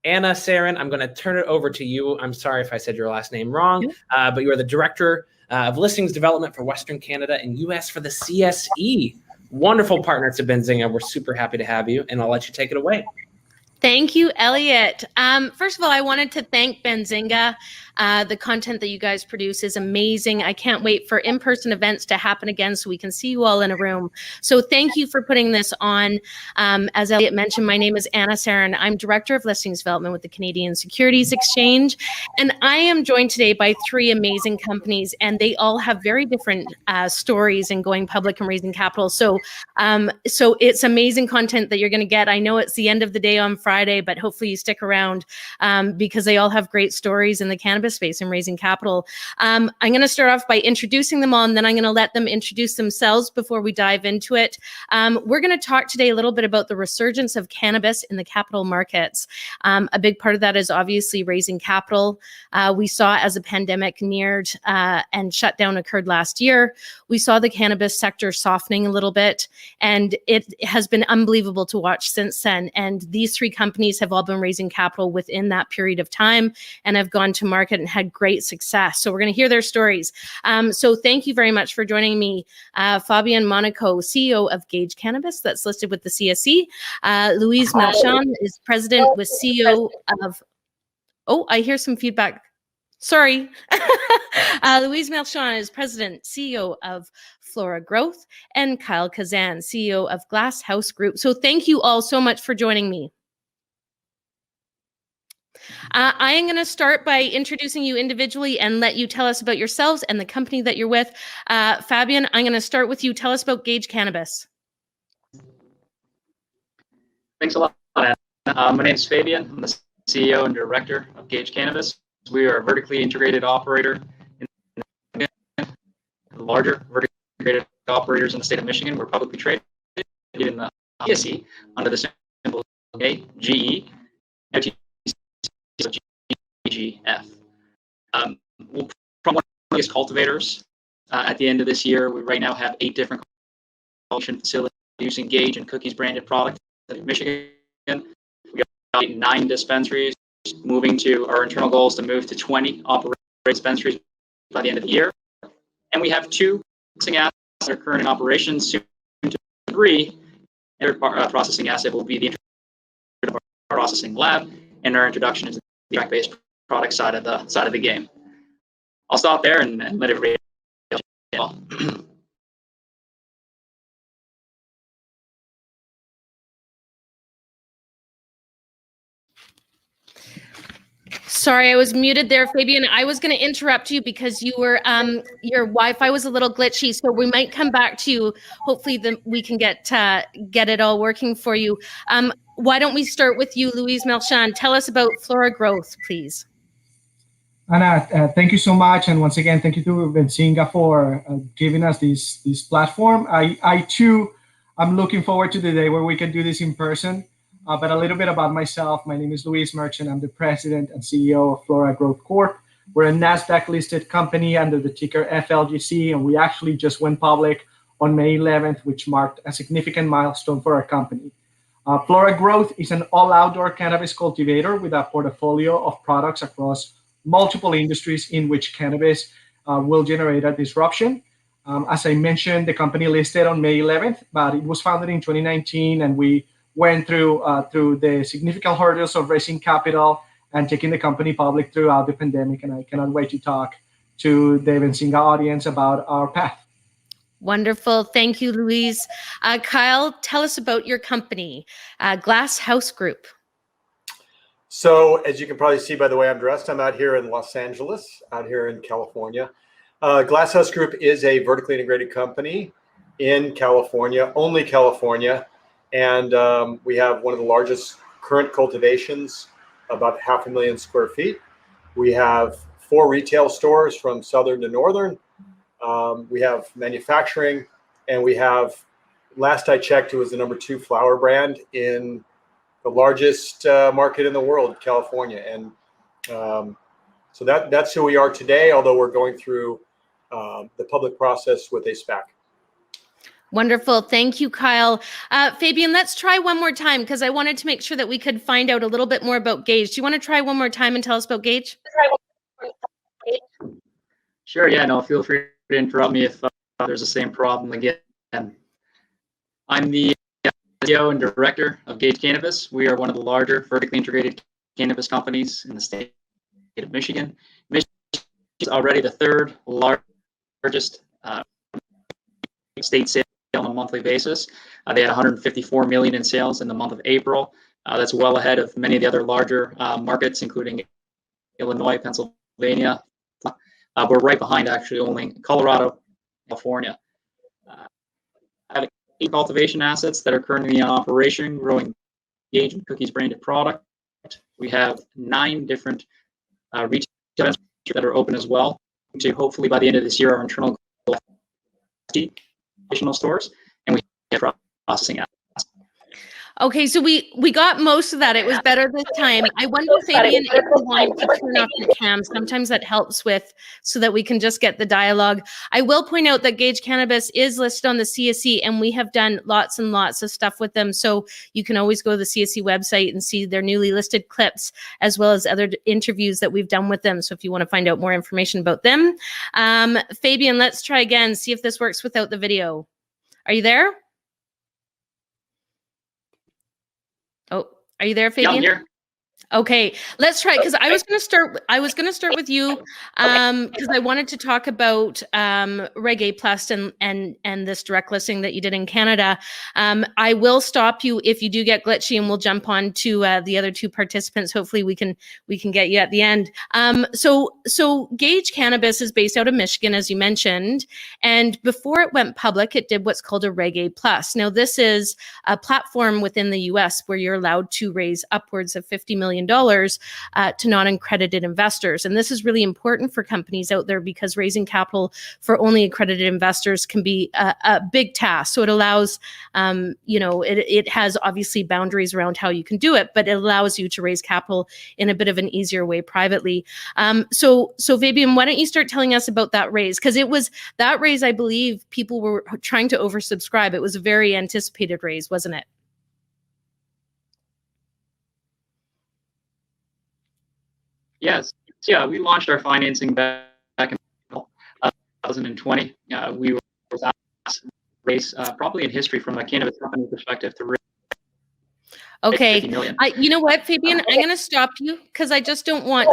Anna Sarin, I'm going to turn it over to you. I'm sorry if I said your last name wrong, but you are the Director of Listings Development for Western Canada and US for the CSE. Wonderful partner to Benzinga. We're super happy to have you, and I'll let you take it away. Thank you, Elliot. First of all, I wanted to thank Benzinga. The content that you guys produce is amazing. I can't wait for in-person events to happen again so we can see you all in a room. So thank you for putting this on. As Elliot mentioned, my name is Anna Sarin. I'm Director of Listings Development with the Canadian Securities Exchange. And I am joined today by three amazing companies, and they all have very different stories in going public and raising capital. So it's amazing content that you're going to get. I know it's the end of the day on Friday, but hopefully you stick around because they all have great stories in the cannabis space and raising capital. I'm going to start off by introducing them all, and then I'm going to let them introduce themselves before we dive into it. We're going to talk today a little bit about the resurgence of cannabis in the capital markets. A big part of that is obviously raising capital. We saw as the pandemic neared and shutdown occurred last year, we saw the cannabis sector softening a little bit, and it has been unbelievable to watch since then. And these three companies have all been raising capital within that period of time and have gone to market and had great success. So we're going to hear their stories. So thank you very much for joining me. Fabian Monaco, CEO of Gage Cannabis, that's listed with the CSE. Louise Melchon is president with CEO of, I hear some feedback. Sorry. Louise Melchon is president, CEO of Flora Growth, and Kyle Kazan, CEO of Glass House Group. So thank you all so much for joining me. I am going to start by introducing you individually and let you tell us about yourselves and the company that you're with. Fabian, I'm going to start with you. Tell us about Gage Cannabis. Thanks a lot, Anna. My name is Fabian. I'm the CEO and Director of Gage Cannabis. We are a vertically integrated operator in the larger vertically integrated operators in the state of Michigan. We're publicly traded in the CSE under the symbol GE. GGF. From one of the biggest cultivators at the end of this year, we right now have 8 different cultivation facilities using Gage and Cookies branded products in Michigan. We have 9 dispensaries, moving to our internal goals to move to 20 operating dispensaries by the end of the year. And we have 2 processing assets that are currently in operation, soon to 3. Their processing asset will be the introduction of our processing lab and our introduction into the track-based product side of the game. I'll stop there and let everybody else. Sorry, I was muted there, Fabian. I was going to interrupt you because you were your Wi-Fi was a little glitchy, so we might come back to you. Hopefully, we can get it all working for you. Why don't we start with you, Louise Melchon? Tell us about Flora Growth, please. Anna, thank you so much, and once again, thank you to Benzinga for giving us this platform. I too, I'm looking forward to the day where we can do this in person. But a little bit about myself. My name is Louise Merchant. I'm the president and CEO of Flora Growth Corp. We're a NASDAQ-listed company under the ticker FLGC, and we actually just went public on May 11th, which marked a significant milestone for our company. Flora Growth is an all-outdoor cannabis cultivator with a portfolio of products across multiple industries in which cannabis will generate a disruption. As I mentioned, the company listed on May 11th, but it was founded in 2019, and we went through the significant hurdles of raising capital and taking the company public throughout the pandemic. And I cannot wait to talk to the Benzinga audience about our path. Wonderful. Thank you, Louise. Kyle, tell us about your company, Glass House Group. So as you can probably see by the way I'm dressed, I'm out here in Los Angeles, out here in California. Glass House Group is a vertically integrated company in California, only California. And we have one of the largest current cultivations, about 500,000 square feet. We have 4 retail stores from southern to northern. We have manufacturing, and we have, last I checked, it was the #2 flower brand in the largest market in the world, California. And so that's who we are today, although we're going through the public process with a SPAC. Wonderful. Thank you, Kyle. Fabian, let's try one more time because I wanted to make sure that we could find out a little bit more about Gage. Do you want to try one more time and tell us about Gage? Sure, yeah, no, feel free to interrupt me if there's the same problem again. I'm the CEO and director of Gage Cannabis. We are one of the larger vertically integrated cannabis companies in the state of Michigan. Michigan is already the third largest state sale on a monthly basis. They had 154 million in sales in the month of April. That's well ahead of many of the other larger markets, including Illinois, Pennsylvania. We're right behind actually only Colorado, California. I have 8 cultivation assets that are currently in operation, growing Gage and Cookies branded product. We have 9 different retail stores that are open as well. To hopefully by the end of this year, our internal goal is additional stores, and we have processing assets. Okay, so we got most of that. It was better this time. I wonder, Fabian, if you want to turn off the cam. Sometimes that helps with so that we can just get the dialogue. I will point out that Gage Cannabis is listed on the CSE, and we have done lots and lots of stuff with them. So you can always go to the CSE website and see their newly listed clips, as well as other interviews that we've done with them. So if you want to find out more information about them. Fabian, let's try again. See if this works without the video. Are you there? Oh, are you there, Fabian? Yeah, I'm here. Okay, let's try because I was going to start with you because I wanted to talk about Reggae Plus and this direct listing that you did in Canada. I will stop you if you do get glitchy, and we'll jump on to the other 2 participants. Hopefully, we can get you at the end. So Gage Cannabis is based out of Michigan, as you mentioned, and before it went public, it did what's called a Reggae Plus. Now, this is a platform within the U.S. where you're allowed to raise upwards of $50 million to non-accredited investors. And this is really important for companies out there because raising capital for only accredited investors can be a big task. So it allows, it has obviously boundaries around how you can do it, but it allows you to raise capital in a bit of an easier way privately. So Fabian, why don't you start telling us about that raise? Because it was that raise, I believe people were trying to oversubscribe. It was a very anticipated raise, wasn't it? Yes. Yeah, we launched our financing back in 2020. We were asked to raise probably in history from a cannabis company perspective to raise Okay. 50 million. You know what, Fabian? I'm going to stop you because I just don't want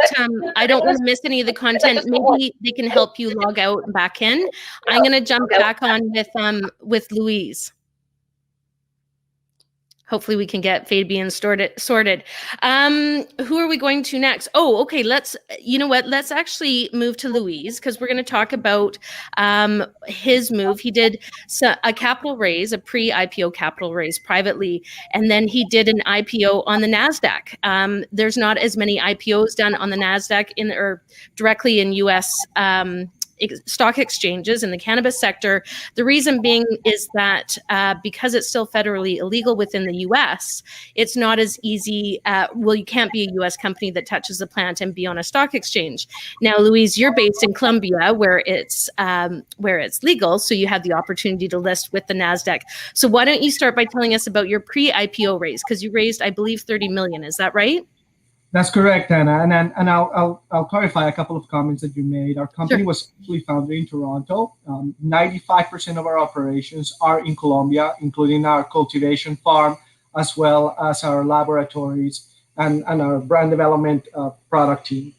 I don't want to miss any of the content. Maybe they can help you log out and back in. I'm going to jump back on with Louise. Hopefully we can get Fabian sorted. Who are we going to next? Oh, okay. Let's actually move to Louise because we're going to talk about his move. He did a capital raise, a pre-IPO capital raise privately, and then he did an IPO on the NASDAQ. There's not as many IPOs done on the NASDAQ or directly in U.S. Stock exchanges in the cannabis sector. The reason being is that because it's still federally illegal within the U.S., it's not as easy. You can't be a U.S. company that touches the plant and be on a stock exchange. Now, Louise, you're based in Colombia, where it's legal, so you had the opportunity to list with the NASDAQ. So why don't you start by telling us about your pre-IPO raise? Because you raised, I believe, 30 million. Is that right? That's correct, Anna. And I'll clarify a couple of comments that you made. Our company was actually founded in Toronto. 95% of our operations are in Colombia, including our cultivation farm, as well as our laboratories and our brand development product team.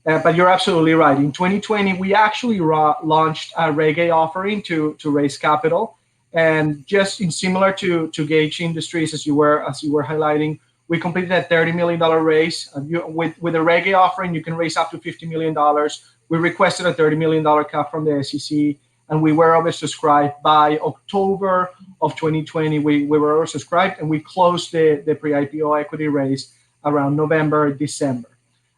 But you're absolutely right. In 2020, we actually launched a Reggae offering to raise capital. And just in similar to Gage Industries, as you were highlighting, we completed a $30 million raise. With a Reggae offering, you can raise up to $50 million. We requested a $30 million cap from the SEC, and we were oversubscribed. By October of 2020, we were oversubscribed, and we closed the pre-IPO equity raise around November, December.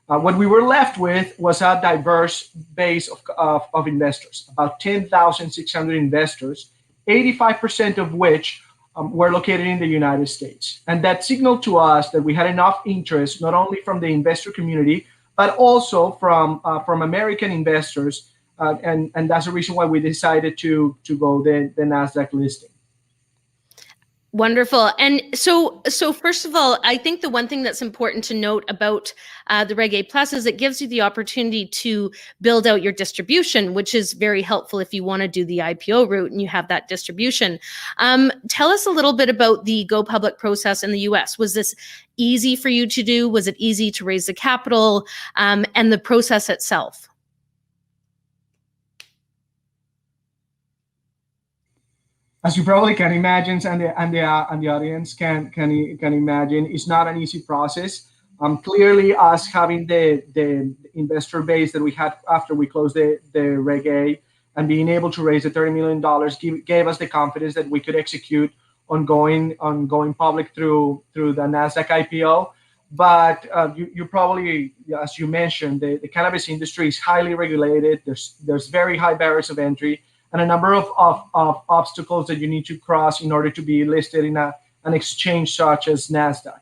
What we were left with was a diverse base of investors, about 10,600 investors, 85% of which were located in the United States. And that signaled to us that we had enough interest, not only from the investor community, but also from American investors. And that's the reason why we decided to go the NASDAQ listing. Wonderful. And so first of all, I think the one thing that's important to note about the Reg A Plus is it gives you the opportunity to build out your distribution, which is very helpful if you want to do the IPO route and you have that distribution. Tell us a little bit about the go public process in the US. Was this easy for you to do? Was it easy to raise the capital, and the process itself? As you probably can imagine, and the audience can imagine, it's not an easy process. Clearly, us having the investor base that we had after we closed the Reg A and being able to raise the $30 million gave us the confidence that we could execute on going public through the NASDAQ IPO. But you probably, as you mentioned, the cannabis industry is highly regulated. There's very high barriers of entry, and a number of obstacles that you need to cross in order to be listed in an exchange such as NASDAQ.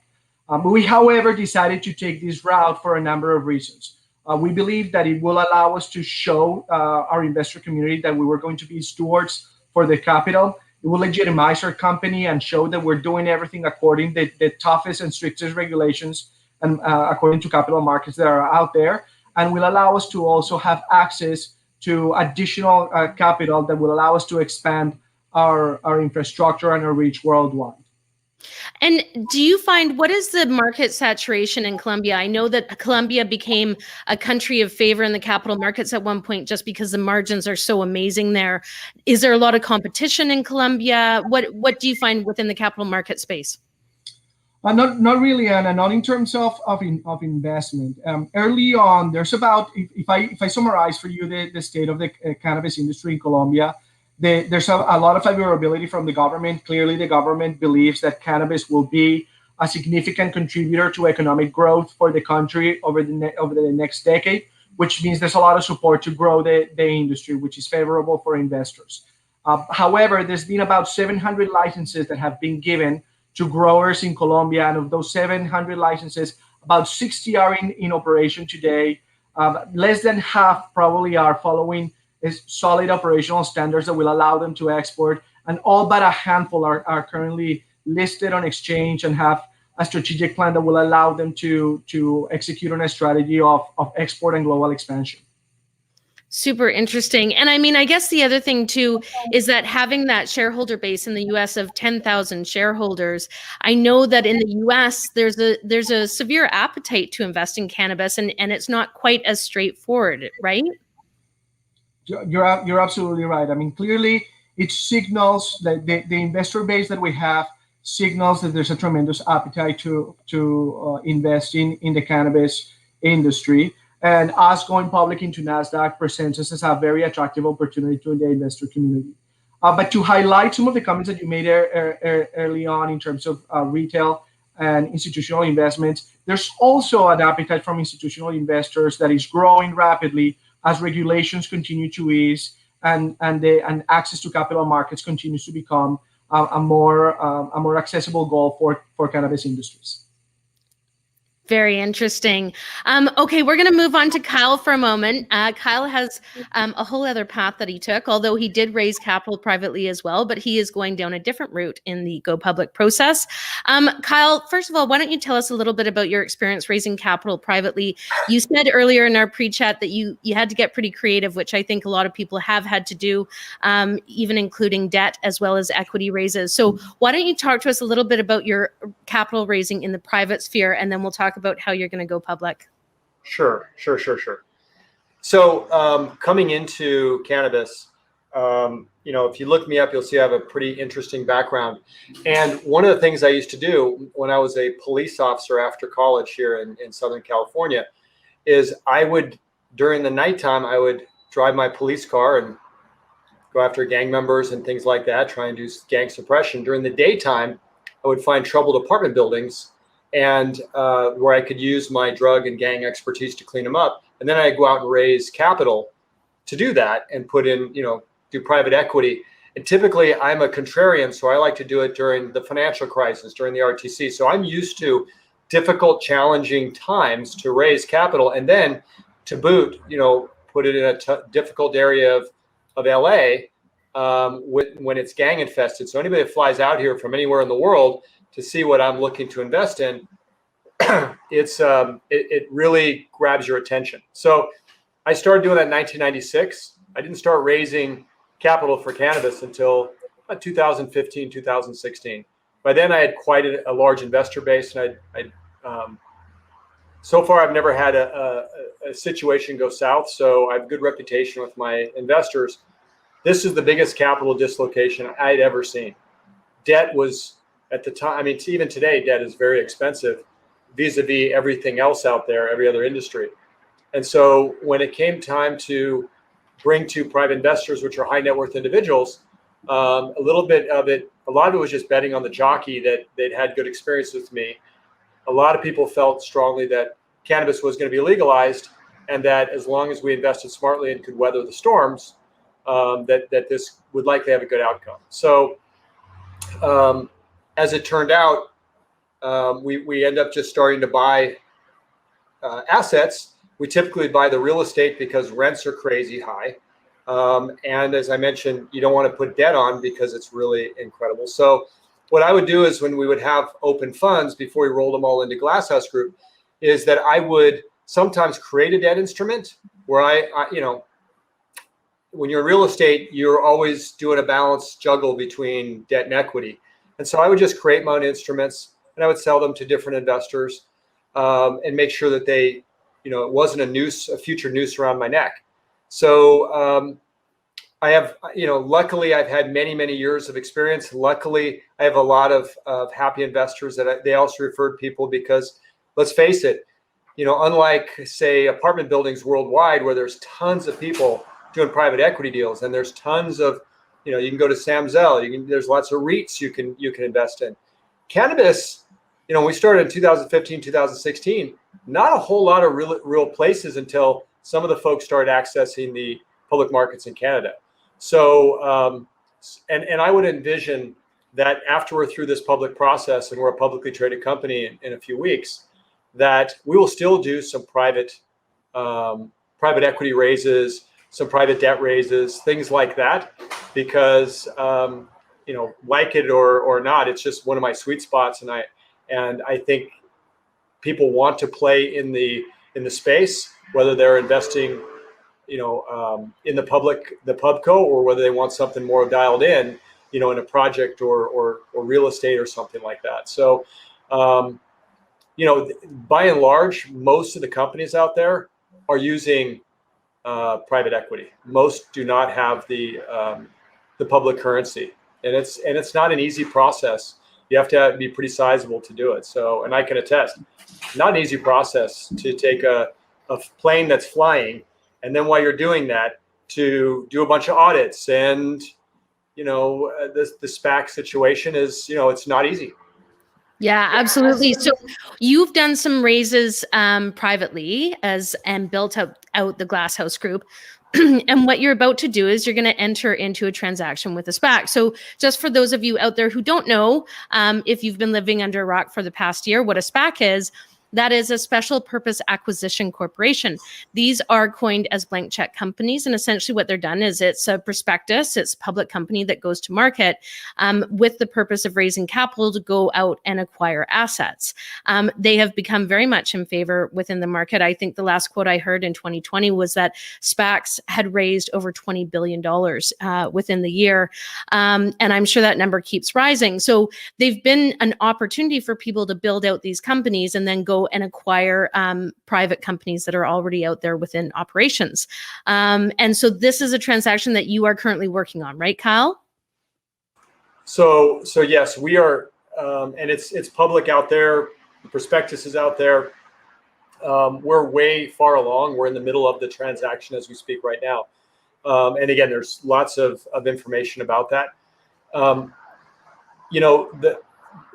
We, however, decided to take this route for a number of reasons. We believe that it will allow us to show our investor community that we were going to be stewards for the capital. It will legitimize our company and show that we're doing everything according to the toughest and strictest regulations and according to capital markets that are out there, and will allow us to also have access to additional capital that will allow us to expand our infrastructure and our reach worldwide. And do you find, what is the market saturation in Colombia? I know that Colombia became a country of favor in the capital markets at one point just because the margins are so amazing there. Is there a lot of competition in Colombia? What do you find within the capital market space? Not really, Anna. Not in terms of investment. Early on, there's about, if I summarize for you the state of the cannabis industry in Colombia, there's a lot of favorability from the government. Clearly, the government believes that cannabis will be a significant contributor to economic growth for the country over the next decade, which means there's a lot of support to grow the industry, which is favorable for investors. However, there's been about 700 licenses that have been given to growers in Colombia, and of those 700 licenses, about 60 are in operation today. Less than half probably are following solid operational standards that will allow them to export, and all but a handful are currently listed on exchange and have a strategic plan that will allow them to execute on a strategy of export and global expansion. Super interesting. And I mean, I guess the other thing too is that having that shareholder base in the US of 10,000 shareholders, I know that in the US there's a severe appetite to invest in cannabis, and it's not quite as straightforward, right? You're absolutely right. I mean, clearly it signals that the investor base that we have signals that there's a tremendous appetite to invest in the cannabis industry. And us going public into NASDAQ presents us as a very attractive opportunity to the investor community. But to highlight some of the comments that you made early on in terms of retail and institutional investments, there's also an appetite from institutional investors that is growing rapidly as regulations continue to ease and access to capital markets continues to become a more accessible goal for cannabis industries. Very interesting. Okay, we're going to move on to Kyle for a moment. Kyle has a whole other path that he took, although he did raise capital privately as well, but he is going down a different route in the go public process. Kyle, first of all, why don't you tell us a little bit about your experience raising capital privately? You said earlier in our pre-chat that you had to get pretty creative, which I think a lot of people have had to do, even including debt as well as equity raises. So why don't you talk to us a little bit about your capital raising in the private sphere, and then we'll talk about how you're going to go public. Sure. So coming into cannabis, if you look me up, you'll see I have a pretty interesting background. And one of the things I used to do when I was a police officer after college here in Southern California is during the nighttime, I would drive my police car and go after gang members and things like that, try and do gang suppression. During the daytime, I would find troubled apartment buildings and where I could use my drug and gang expertise to clean them up. And then I'd go out and raise capital to do that and put in, do private equity. And typically I'm a contrarian, so I like to do it during the financial crisis, during the RTC. So I'm used to difficult, challenging times to raise capital, and then to boot, put it in a difficult area of LA when it's gang infested. So anybody that flies out here from anywhere in the world to see what I'm looking to invest in, it really grabs your attention. So I started doing that in 1996. I didn't start raising capital for cannabis until 2015, 2016. By then, I had quite a large investor base, and so far I've never had a situation go south. So I have a good reputation with my investors. This is the biggest capital dislocation I'd ever seen. Debt was at the time. I mean, even today, debt is very expensive vis-a-vis everything else out there, every other industry. And so when it came time to bring to private investors, which are high net worth individuals, a lot of it was just betting on the jockey that they'd had good experience with me. A lot of people felt strongly that cannabis was going to be legalized, and that as long as we invested smartly and could weather the storms, that this would likely have a good outcome. So as it turned out, we end up just starting to buy assets. We typically buy the real estate because rents are crazy high. And as I mentioned, you don't want to put debt on because it's really incredible. So what I would do is when we would have open funds before we rolled them all into Glasshouse Group, is that I would sometimes create a debt instrument where I when you're in real estate, you're always doing a balanced juggle between debt and equity. And so I would just create my own instruments and I would sell them to different investors and make sure that they, it wasn't a future noose around my neck. So I have, luckily I've had many, many years of experience. Luckily, I have a lot of happy investors that they also referred people because let's face it, unlike say apartment buildings worldwide where there's tons of people doing private equity deals and there's tons of, you can go to Sam Zell, there's lots of REITs you can invest in. Cannabis, when we started in 2015, 2016, not a whole lot of real places until some of the folks started accessing the public markets in Canada. So, and I would envision that after we're through this public process and we're a publicly traded company in a few weeks, that we will still do some private equity raises, some private debt raises, things like that, because like it or not, it's just one of my sweet spots, and I think people want to play in the space, whether they're investing, in the pubco, or whether they want something more dialed in, in a project or real estate or something like that. So, by and large, most of the companies out there are using private equity. Most do not have the public currency, and it's not an easy process. You have to be pretty sizable to do it. So, and I can attest, not an easy process to take a plane that's flying, and then while you're doing that, to do a bunch of audits, and the SPAC situation is, it's not easy. Yeah, absolutely. So you've done some raises privately and built out the Glasshouse Group. And what you're about to do is you're going to enter into a transaction with a SPAC. So just for those of you out there who don't know, if you've been living under a rock for the past year, what a SPAC is, that is a special purpose acquisition corporation. These are coined as blank check companies. And essentially what they're done is it's a prospectus, it's a public company that goes to market with the purpose of raising capital to go out and acquire assets. They have become very much in favor within the market. I think the last quote I heard in 2020 was that SPACs had raised over $20 billion within the year. And I'm sure that number keeps rising. So they've been an opportunity for people to build out these companies and then go and acquire private companies that are already out there within operations. And so this is a transaction that you are currently working on, right, Kyle? So yes, we are, and it's public out there. The prospectus is out there. We're way far along. We're in the middle of the transaction as we speak right now. And again, there's lots of information about that. The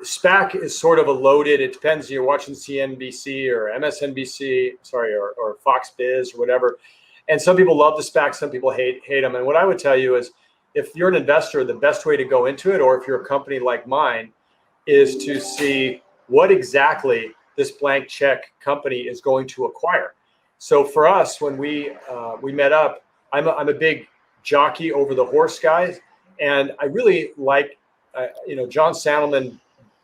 SPAC is sort of a loaded, it depends, you're watching CNBC or MSNBC, or Fox Biz or whatever. And some people love the SPAC, some people hate them. And what I would tell you is, if you're an investor, the best way to go into it, or if you're a company like mine, is to see what exactly this blank check company is going to acquire. So for us, when we met up, I'm a big jockey over the horse guy. And I really like, John Sandelman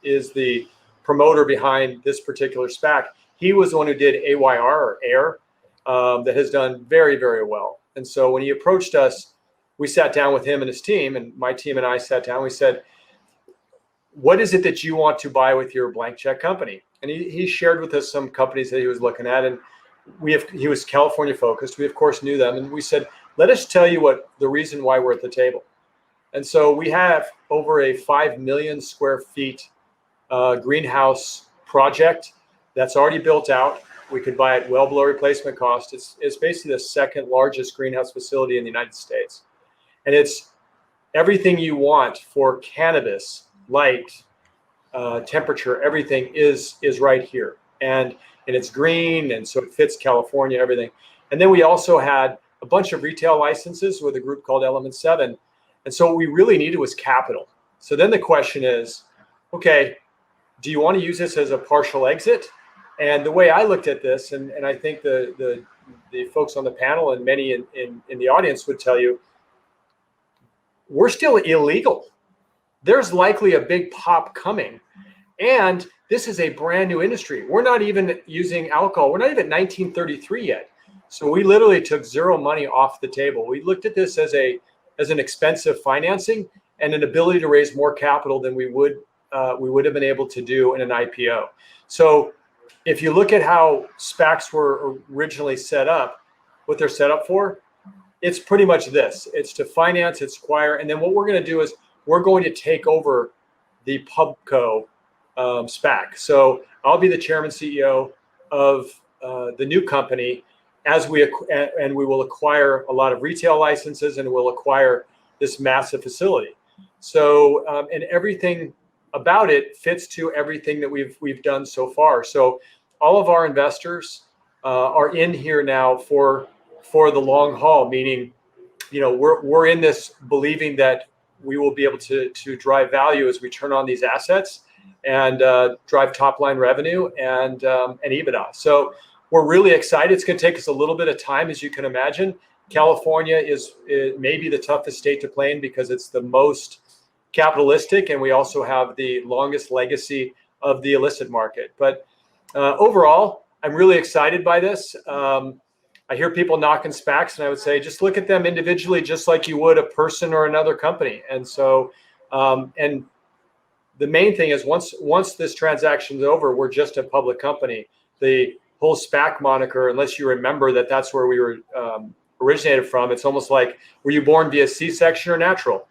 is the promoter behind this particular SPAC. He was the one who did AYR or AIR that has done very, very well. And so when he approached us, we sat down with him and his team, and my team and I sat down. We said, what is it that you want to buy with your blank check company? And he shared with us some companies that he was looking at, and he was California focused. We of course knew them, and we said, let us tell you what the reason why we're at the table. And so we have over a 5 million square feet greenhouse project that's already built out. We could buy it well below replacement cost. It's basically the second largest greenhouse facility in the United States, and it's everything you want for cannabis. Light, temperature, everything is right here, and it's green, and so it fits California, everything. And then we also had a bunch of retail licenses with a group called Element 7, and so what we really needed was capital. So then the question is, okay, do you want to use this as a partial exit? And the way I looked at this, and I think the folks on the panel and many in the audience would tell you, we're still illegal. There's likely a big pop coming. And this is a brand new industry. We're not even using alcohol. We're not even 1933 yet. So we literally took zero money off the table. We looked at this as an expensive financing and an ability to raise more capital than we would have been able to do in an IPO. So if you look at how SPACs were originally set up, what they're set up for, it's pretty much this. It's to finance, it's acquire, and then what we're going to do is we're going to take over the Pubco SPAC. So I'll be the chairman CEO of the new company and we will acquire a lot of retail licenses, and we'll acquire this massive facility. So and everything about it fits to everything that we've done so far. So all of our investors are in here now for the long haul, meaning, we're in this believing that we will be able to drive value as we turn on these assets and drive top line revenue and EBITDA. So we're really excited. It's going to take us a little bit of time, as you can imagine. California is maybe the toughest state to play in because it's the most capitalistic, and we also have the longest legacy of the illicit market. But overall, I'm really excited by this. I hear people knocking SPACs, and I would say just look at them individually, just like you would a person or another company. And so, and the main thing is once this transaction is over, we're just a public company. The whole SPAC moniker, unless you remember that that's where we were originated from, it's almost like, were you born via C-section or natural?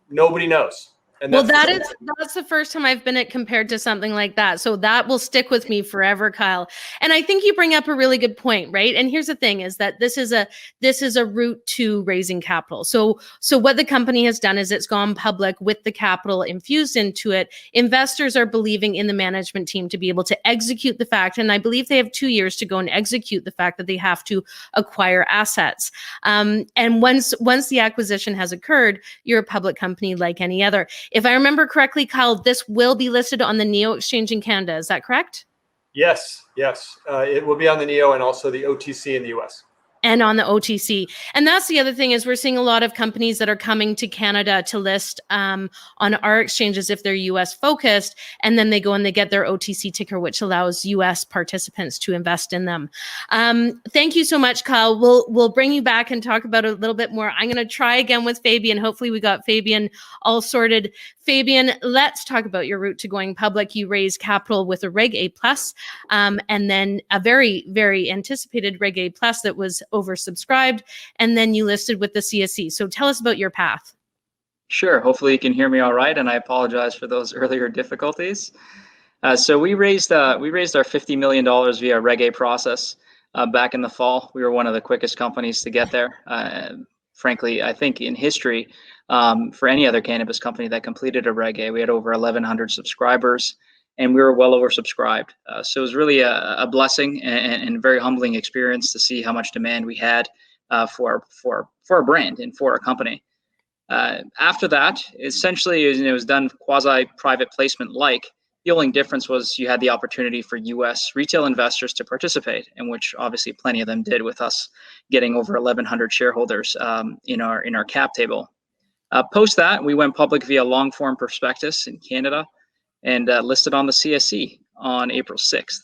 Nobody knows. And well, that's the first time I've been compared to something like that. So that will stick with me forever, Kyle. And I think you bring up a really good point, right? And here's the thing is that this is a route to raising capital. So what the company has done is it's gone public with the capital infused into it. Investors are believing in the management team to be able to execute the fact. And I believe they have 2 years to go and execute the fact that they have to acquire assets. And once the acquisition has occurred, you're a public company like any other. If I remember correctly, Kyle, this will be listed on the NEO exchange in Canada. Is that correct? Yes. It will be on the NEO and also the OTC in the US. And on the OTC. And that's the other thing is we're seeing a lot of companies that are coming to Canada to list on our exchanges if they're US focused, and then they go and they get their OTC ticker, which allows US participants to invest in them. Thank you so much, Kyle. We'll bring you back and talk about it a little bit more. I'm going to try again with Fabian. Hopefully we got Fabian all sorted. Fabian, let's talk about your route to going public. You raised capital with a Reg A+, and then a very, very anticipated Reg A+ that was oversubscribed, and then you listed with the CSE. So tell us about your path. Sure. Hopefully you can hear me all right, and I apologize for those earlier difficulties. So we raised our $50 million via Reg A process back in the fall. We were one of the quickest companies to get there. Frankly, I think in history, for any other cannabis company that completed a Reg A, we had over 1,100 subscribers, and we were well oversubscribed. So it was really a blessing and very humbling experience to see how much demand we had for our brand and for our company. After that, essentially, it was done quasi-private placement-like, The only difference was you had the opportunity for U.S. retail investors to participate, in which obviously plenty of them did, with us getting over 1,100 shareholders in our cap table. Post that, we went public via long form prospectus in Canada and listed on the CSE on April 6th.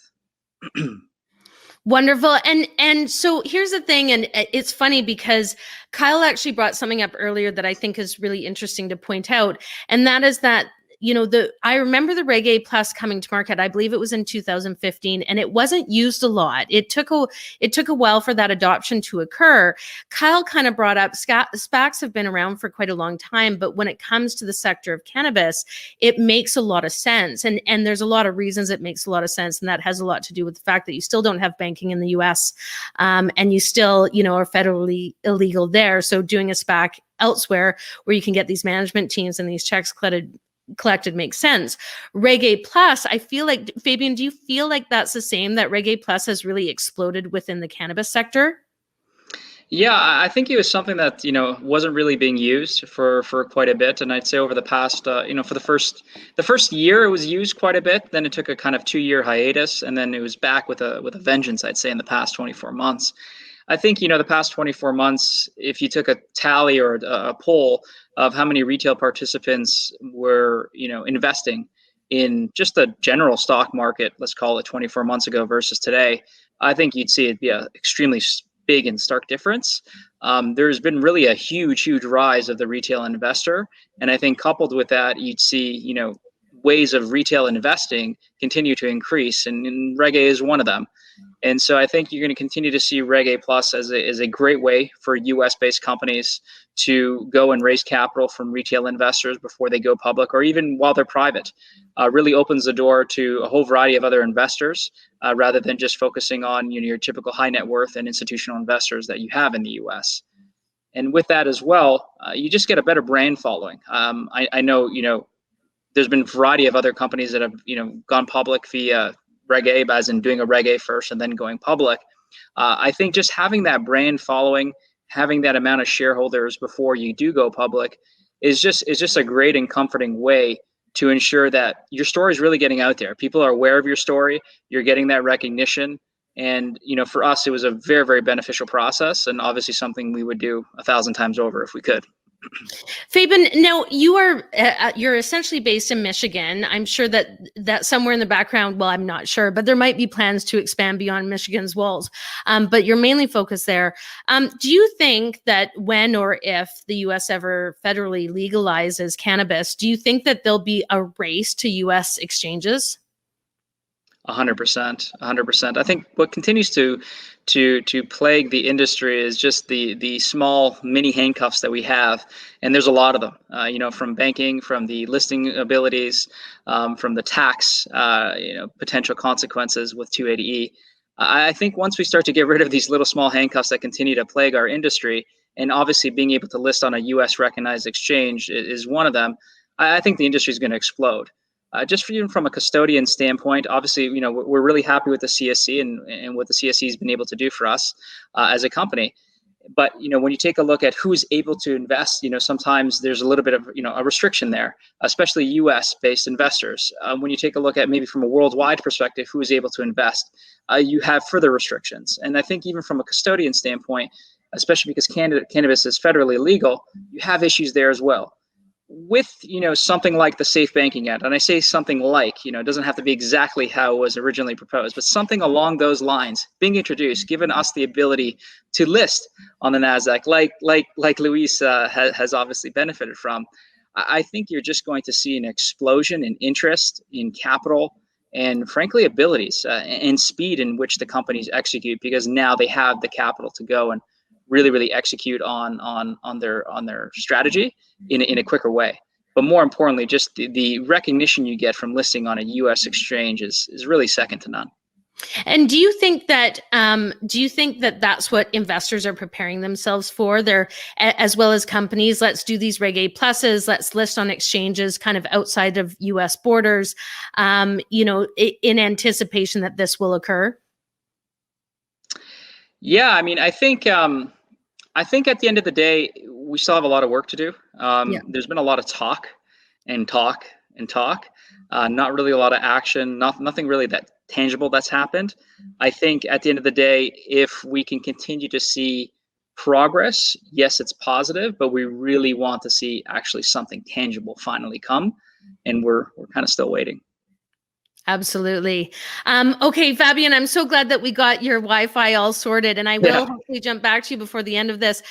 Wonderful. And so here's the thing, and it's funny because Kyle actually brought something up earlier that I think is really interesting to point out, and that is that, you know, I remember the Reg A Plus coming to market. I believe it was in 2015, and it wasn't used a lot. It took a while for that adoption to occur. Kyle kind of brought up SPACs have been around for quite a long time, but when it comes to the sector of cannabis, it makes a lot of sense. And there's a lot of reasons it makes a lot of sense, and that has a lot to do with the fact that you still don't have banking in the US, and you still, you know, are federally illegal there. So doing a SPAC elsewhere where you can get these management teams and these checks collected makes sense. Reg A Plus, I feel like, Fabian, do you feel like that's the same, that Reg A Plus has really exploded within the cannabis sector? Yeah, I think it was something that, you know, wasn't really being used for quite a bit. And I'd say over the past, you know, for the first year, it was used quite a bit. Then it took a kind of 2-year hiatus, and then it was back with a vengeance, I'd say, in the past 24 months. I think, you know, the past 24 months, if you took a tally or a poll of how many retail participants were, you know, investing in just the general stock market, let's call it 24 months ago versus today, I think you'd see it be an extremely big and stark difference. There's been really a huge rise of the retail investor. And I think coupled with that, you'd see, you know, ways of retail investing continue to increase, and Reg A is one of them. And so I think you're going to continue to see Reg A Plus as a great way for US-based companies to go and raise capital from retail investors before they go public, or even while they're private. Really opens the door to a whole variety of other investors, rather than just focusing on, you know, your typical high net worth and institutional investors that you have in the US. And with that as well, you just get a better brand following. I know, you know, there's been a variety of other companies that have, you know, gone public via Reg A, as in doing a Reg A first and then going public. I think just having that brand following, having that amount of shareholders before you do go public is just a great and comforting way to ensure that your story is really getting out there. People are aware of your story. You're getting that recognition. And, you know, for us, it was a very, very beneficial process, and obviously something we would do 1,000 times over if we could. Fabian, now you're essentially based in Michigan. I'm sure that somewhere in the background, well, I'm not sure, but there might be plans to expand beyond Michigan's walls. But you're mainly focused there. Do you think that when or if the U.S. ever federally legalizes cannabis, do you think that there'll be a race to U.S. exchanges? 100%. I think what continues to plague the industry is just the small mini handcuffs that we have, and there's a lot of them. You know, from banking, from the listing abilities, from the tax, you know, potential consequences with 280E. I think once we start to get rid of these little small handcuffs that continue to plague our industry, and obviously being able to list on a U.S. recognized exchange is one of them, I think the industry is going to explode. Just for even from a custodian standpoint, obviously, you know, we're really happy with the CSE and what the CSE has been able to do for us as a company. But, you know, when you take a look at who's able to invest, you know, sometimes there's a little bit of, you know, a restriction there, especially US-based investors. When you take a look at maybe from a worldwide perspective, who is able to invest, you have further restrictions. And I think even from a custodian standpoint, especially because cannabis is federally legal, you have issues there as well. With, you know, something like the Safe Banking Act, and I say something like, you know, it doesn't have to be exactly how it was originally proposed, but something along those lines being introduced, giving us the ability to list on the NASDAQ, like Luis has obviously benefited from. I think you're just going to see an explosion in interest in capital and, frankly, abilities and speed in which the companies execute, because now they have the capital to go and really execute on their strategy in a quicker way. But more importantly, just the recognition you get from listing on a U.S. exchange is really second to none. And do you think that that's what investors are preparing themselves for? They're, as well as companies, let's do these Reg A pluses, let's list on exchanges kind of outside of U.S. borders, you know, in anticipation that this will occur? Yeah, I mean, I think at the end of the day, we still have a lot of work to do. There's been a lot of talk and talk. Not really a lot of action, nothing really that tangible that's happened. I think at the end of the day, if we can continue to see progress, yes, it's positive, but we really want to see actually something tangible finally come, and we're kind of still waiting. Absolutely. Okay, Fabian, I'm so glad that we got your Wi-Fi all sorted, and I will hopefully jump back to you before the end of this.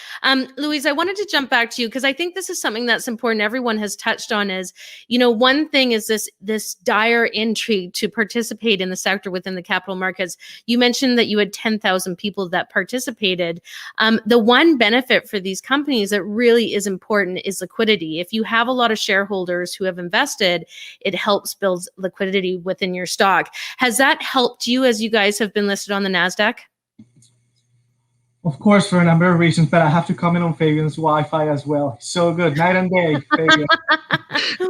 Louise, I wanted to jump back to you because I think this is something that's important. Everyone has touched on is, one thing is this dire intrigue to participate in the sector within the capital markets. You mentioned that you had 10,000 people that participated. The one benefit for these companies that really is important is liquidity. If you have a lot of shareholders who have invested, it helps build liquidity within your stock. Has that helped you as you guys have been listed on the NASDAQ? Of course, for a number of reasons, but I have to comment on Fabian's Wi-Fi as well. So good, night and day, Fabian.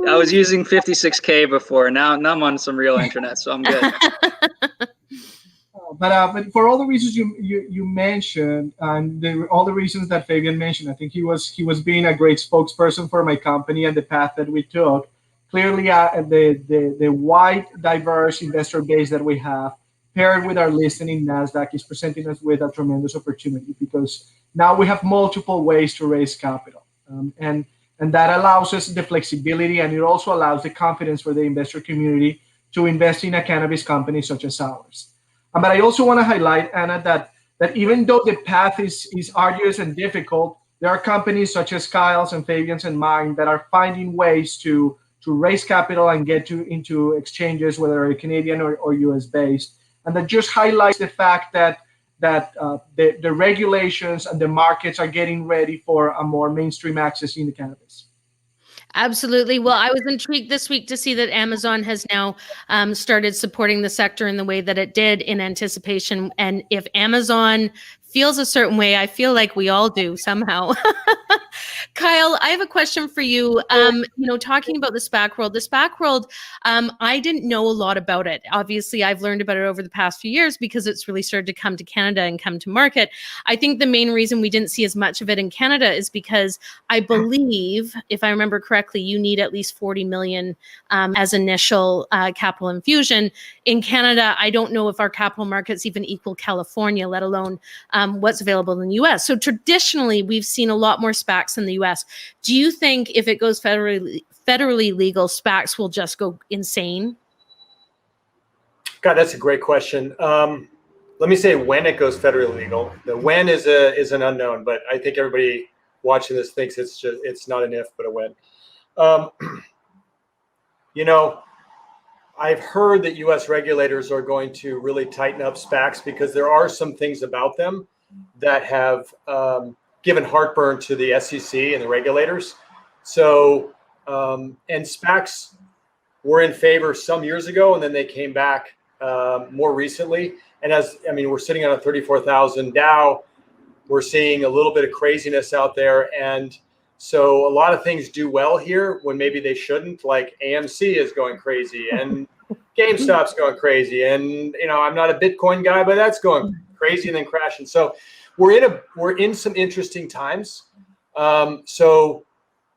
I was using 56K before. Now I'm on some real internet, so I'm good. But for all the reasons you mentioned, and all the reasons that Fabian mentioned, I think he was being a great spokesperson for my company and the path that we took. Clearly, the wide, diverse investor base that we have, paired with our listing in NASDAQ, is presenting us with a tremendous opportunity because now we have multiple ways to raise capital. And that allows us the flexibility, and it also allows the confidence for the investor community to invest in a cannabis company such as ours. But I also want to highlight, Anna, that even though the path is arduous and difficult, there are companies such as Kyle's and Fabian's and mine that are finding ways to raise capital and get into exchanges, whether they're Canadian or US based. And that just highlights the fact that the regulations and the markets are getting ready for a more mainstream access in the cannabis. Absolutely. Well, I was intrigued this week to see that Amazon has now started supporting the sector in the way that it did in anticipation. And if Amazon feels a certain way, I feel like we all do somehow. Kyle, I have a question for you. Talking about the SPAC world, I didn't know a lot about it. Obviously, I've learned about it over the past few years because it's really started to come to Canada and come to market. I think the main reason we didn't see as much of it in Canada is because I believe, if I remember correctly, you need at least 40 million as initial capital infusion. In Canada, I don't know if our capital markets even equal California, let alone what's available in the US. So traditionally, we've seen a lot more SPACs in the US. Do you think if it goes federally legal, SPACs will just go insane? God, that's a great question. Let me say when it goes federally legal. The when is an unknown, but I think everybody watching this thinks it's not an if, but a when. I've heard that U.S. regulators are going to really tighten up SPACs because there are some things about them that have given heartburn to the SEC and the regulators. So, and SPACs were in favor some years ago, and then they came back more recently. And we're sitting on a 34,000 Dow. We're seeing a little bit of craziness out there. And so a lot of things do well here when maybe they shouldn't, like AMC is going crazy and GameStop's going crazy. And, I'm not a Bitcoin guy, but that's going crazy and then crashing. So we're in some interesting times. So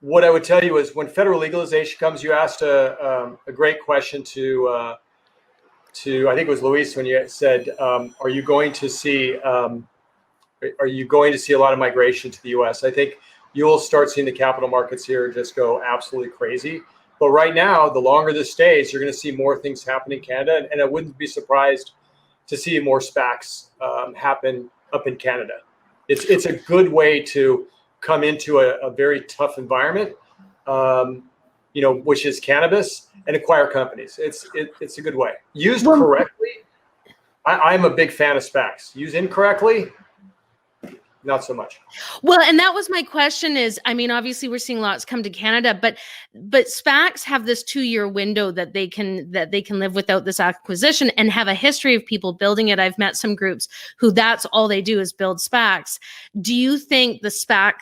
what I would tell you is when federal legalization comes, you asked a great question to I think it was Luis when you said, are you going to see a lot of migration to the U.S.? I think you will start seeing the capital markets here just go absolutely crazy. But right now, the longer this stays, you're going to see more things happen in Canada. And I wouldn't be surprised to see more SPACs happen up in Canada. It's a good way to come into a very tough environment, which is cannabis, and acquire companies. It's a good way. Used correctly, I'm a big fan of SPACs. Used incorrectly, not so much. Well, and that was my question is, obviously we're seeing lots come to Canada, but SPACs have this 2-year window that they can live without this acquisition and have a history of people building it. I've met some groups who that's all they do is build SPACs. Do you think the SPAC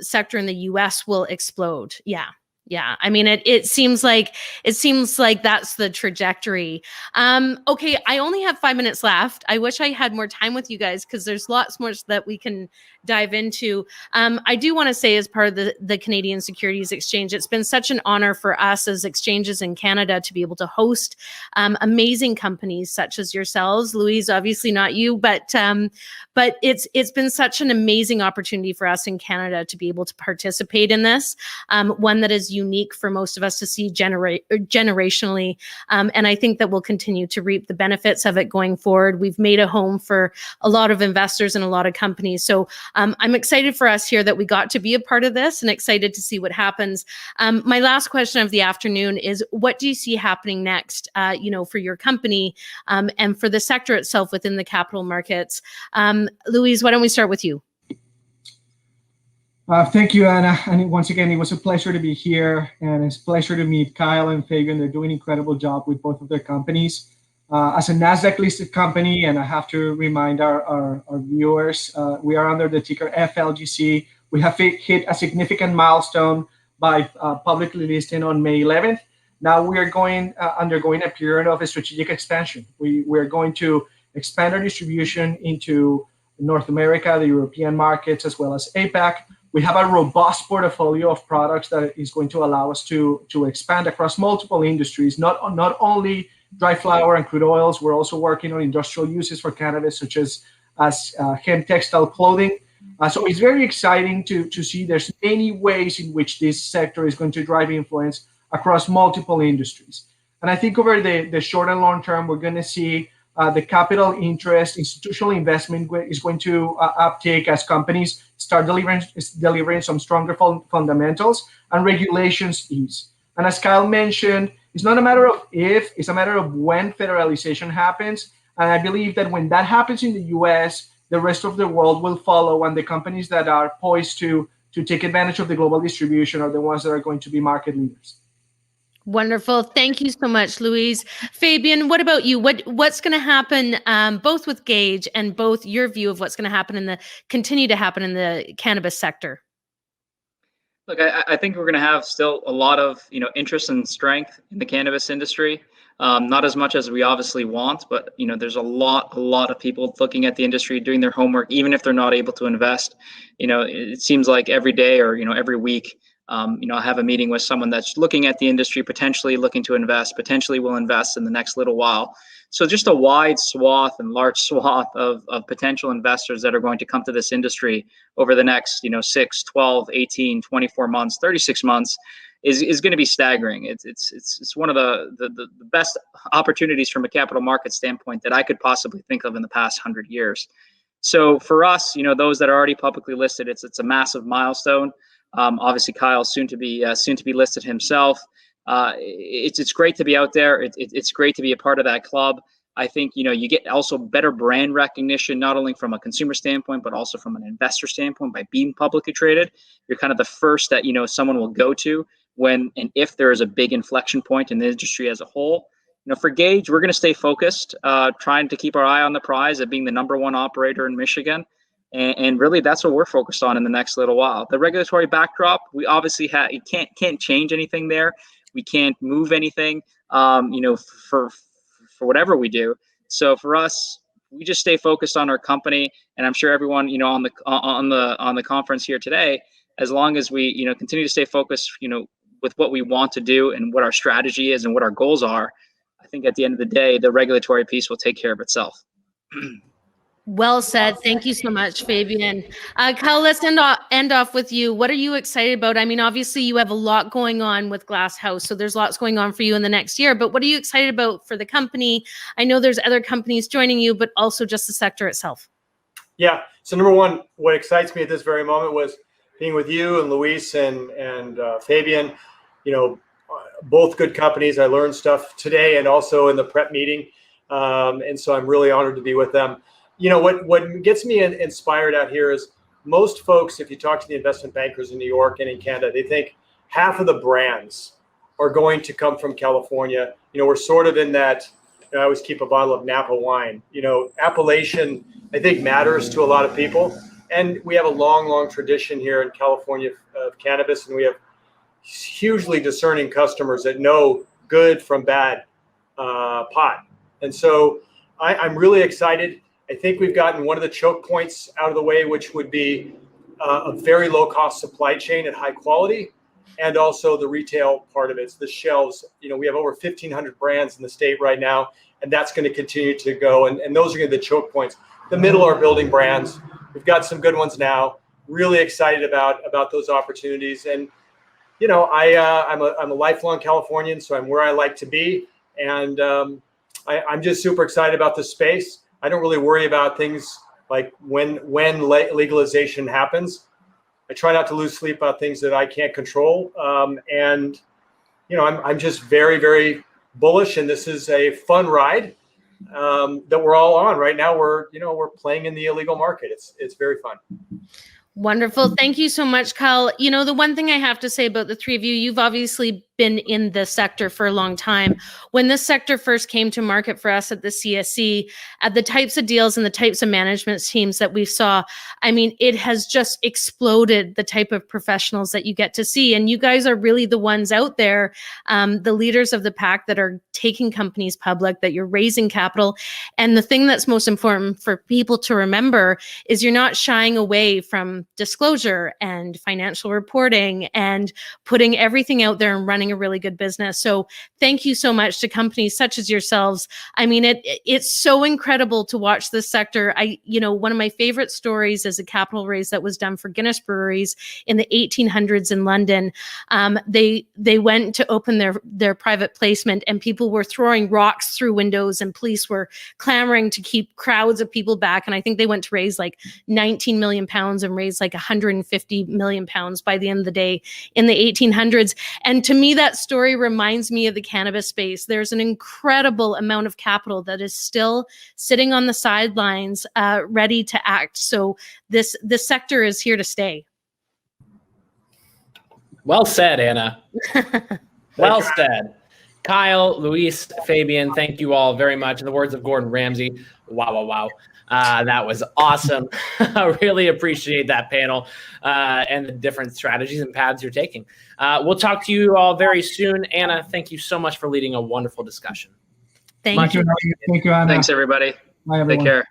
sector in the US will explode? Yeah. Yeah, I mean, it seems like that's the trajectory. Okay, I only have 5 minutes left. I wish I had more time with you guys because there's lots more that we can dive into. I do want to say, as part of the Canadian Securities Exchange, it's been such an honor for us as exchanges in Canada to be able to host amazing companies such as yourselves. Louise, obviously not you, but it's been such an amazing opportunity for us in Canada to be able to participate in this. One that is unique for most of us to see generationally. And I think that we'll continue to reap the benefits of it going forward. We've made a home for a lot of investors and a lot of companies. So I'm excited for us here that we got to be a part of this and excited to see what happens. My last question of the afternoon is, what do you see happening next, for your company and for the sector itself within the capital markets? Louise, why don't we start with you? Thank you, Anna. And once again, it was a pleasure to be here, and it's a pleasure to meet Kyle and Fabian. They're doing an incredible job with both of their companies. As a NASDAQ-listed company, and I have to remind our viewers, we are under the ticker FLGC. We have hit a significant milestone by publicly listing on May 11th. Now we are undergoing a period of a strategic expansion. We're going to expand our distribution into North America, the European markets, as well as APAC. We have a robust portfolio of products that is going to allow us to expand across multiple industries, not only dry flower and crude oils. We're also working on industrial uses for cannabis, such as hemp textile clothing. So it's very exciting to see there's many ways in which this sector is going to drive influence across multiple industries. And I think over the short and long term, we're going to see the capital interest, institutional investment is going to uptake as companies start delivering some stronger fundamentals and regulations ease. And as Kyle mentioned, it's not a matter of if, it's a matter of when federalization happens. And I believe that when that happens in the US, the rest of the world will follow, and the companies that are poised to take advantage of the global distribution are the ones that are going to be market leaders. Wonderful. Thank you so much, Louise. Fabian, what about you? What's going to happen both with Gage and both your view of what's going to happen continue to happen in the cannabis sector? Look, I think we're going to have still a lot of interest and strength in the cannabis industry. Not as much as we obviously want, but there's a lot of people looking at the industry, doing their homework, even if they're not able to invest. It seems like every day or every week. I have a meeting with someone that's looking at the industry, potentially looking to invest, potentially will invest in the next little while. So just a wide swath and large swath of potential investors that are going to come to this industry over the next 6, 12, 18, 24 months, 36 months is going to be staggering. It's one of the best opportunities from a capital market standpoint that I could possibly think of in the past 100 years. So for us, those that are already publicly listed, it's a massive milestone. Obviously, Kyle soon to be listed himself. It's great to be out there. It's great to be a part of that club. I think you get also better brand recognition, not only from a consumer standpoint, but also from an investor standpoint by being publicly traded. You're kind of the first that someone will go to when and if there is a big inflection point in the industry as a whole. For Gage, we're going to stay focused, trying to keep our eye on the prize of being the #1 operator in Michigan. And really, that's what we're focused on in the next little while. The regulatory backdrop, we obviously you can't change anything there. We can't move anything, for whatever we do. So for us, we just stay focused on our company, and I'm sure everyone, on the conference here today, as long as we, continue to stay focused, with what we want to do and what our strategy is and what our goals are, I think at the end of the day, the regulatory piece will take care of itself. Well said. Thank you so much, Fabian. Kyle, let's end off with you. What are you excited about? I mean, obviously you have a lot going on with Glass House, so there's lots going on for you in the next year, but what are you excited about for the company? I know there's other companies joining you, but also just the sector itself. Yeah. So number one, what excites me at this very moment was being with you and Luis and Fabian, both good companies. I learned stuff today and also in the prep meeting. And so I'm really honored to be with them. What gets me inspired out here is most folks, if you talk to the investment bankers in New York and in Canada, they think half of the brands are going to come from California. We're sort of in that, I always keep a bottle of Napa wine. Appellation, I think, matters to a lot of people. And we have a long tradition here in California of cannabis, and we have hugely discerning customers that know good from bad pot. And so I'm really excited. I think we've gotten one of the choke points out of the way, which would be a very low cost supply chain at high quality, and also the retail part of it. It's the shelves. We have over 1,500 brands in the state right now, and that's going to continue to go. And those are going to be the choke points. The middle are building brands. We've got some good ones now. Really excited about those opportunities. And I'm a lifelong Californian, so I'm where I like to be. And I'm just super excited about the space. I don't really worry about things like when legalization happens. I try not to lose sleep about things that I can't control. I'm just very, very bullish, and this is a fun ride that we're all on right now. We're playing in the illegal market. It's very fun. Wonderful. Thank you so much, Kyle. The one thing I have to say about the three of you, you've obviously been in the sector for a long time. When this sector first came to market for us at the CSC, at the types of deals and the types of management teams that we saw, it has just exploded, the type of professionals that you get to see. And you guys are really the ones out there, the leaders of the pack that are taking companies public, that you're raising capital. And the thing that's most important for people to remember is you're not shying away from disclosure and financial reporting and putting everything out there and running a really good business. So thank you so much to companies such as yourselves. It's so incredible to watch this sector. One of my favorite stories is a capital raise that was done for Guinness Breweries in the 1800s in London. They went to open their private placement, and people were throwing rocks through windows, and police were clamoring to keep crowds of people back. And I think they went to raise like 19 million pounds and raise like 150 million pounds by the end of the day in the 1800s. And to me, that story reminds me of the cannabis space. There's an incredible amount of capital that is still sitting on the sidelines, ready to act. So this sector is here to stay. Well said, Anna. Well said. Kyle, Luis, Fabian, thank you all very much. In the words of Gordon Ramsay, wow. That was awesome. I really appreciate that panel and the different strategies and paths you're taking. We'll talk to you all very soon. Anna, thank you so much for leading a wonderful discussion. Thank you. Thank you, Anna. Thanks, everybody. Bye, everyone. Take care.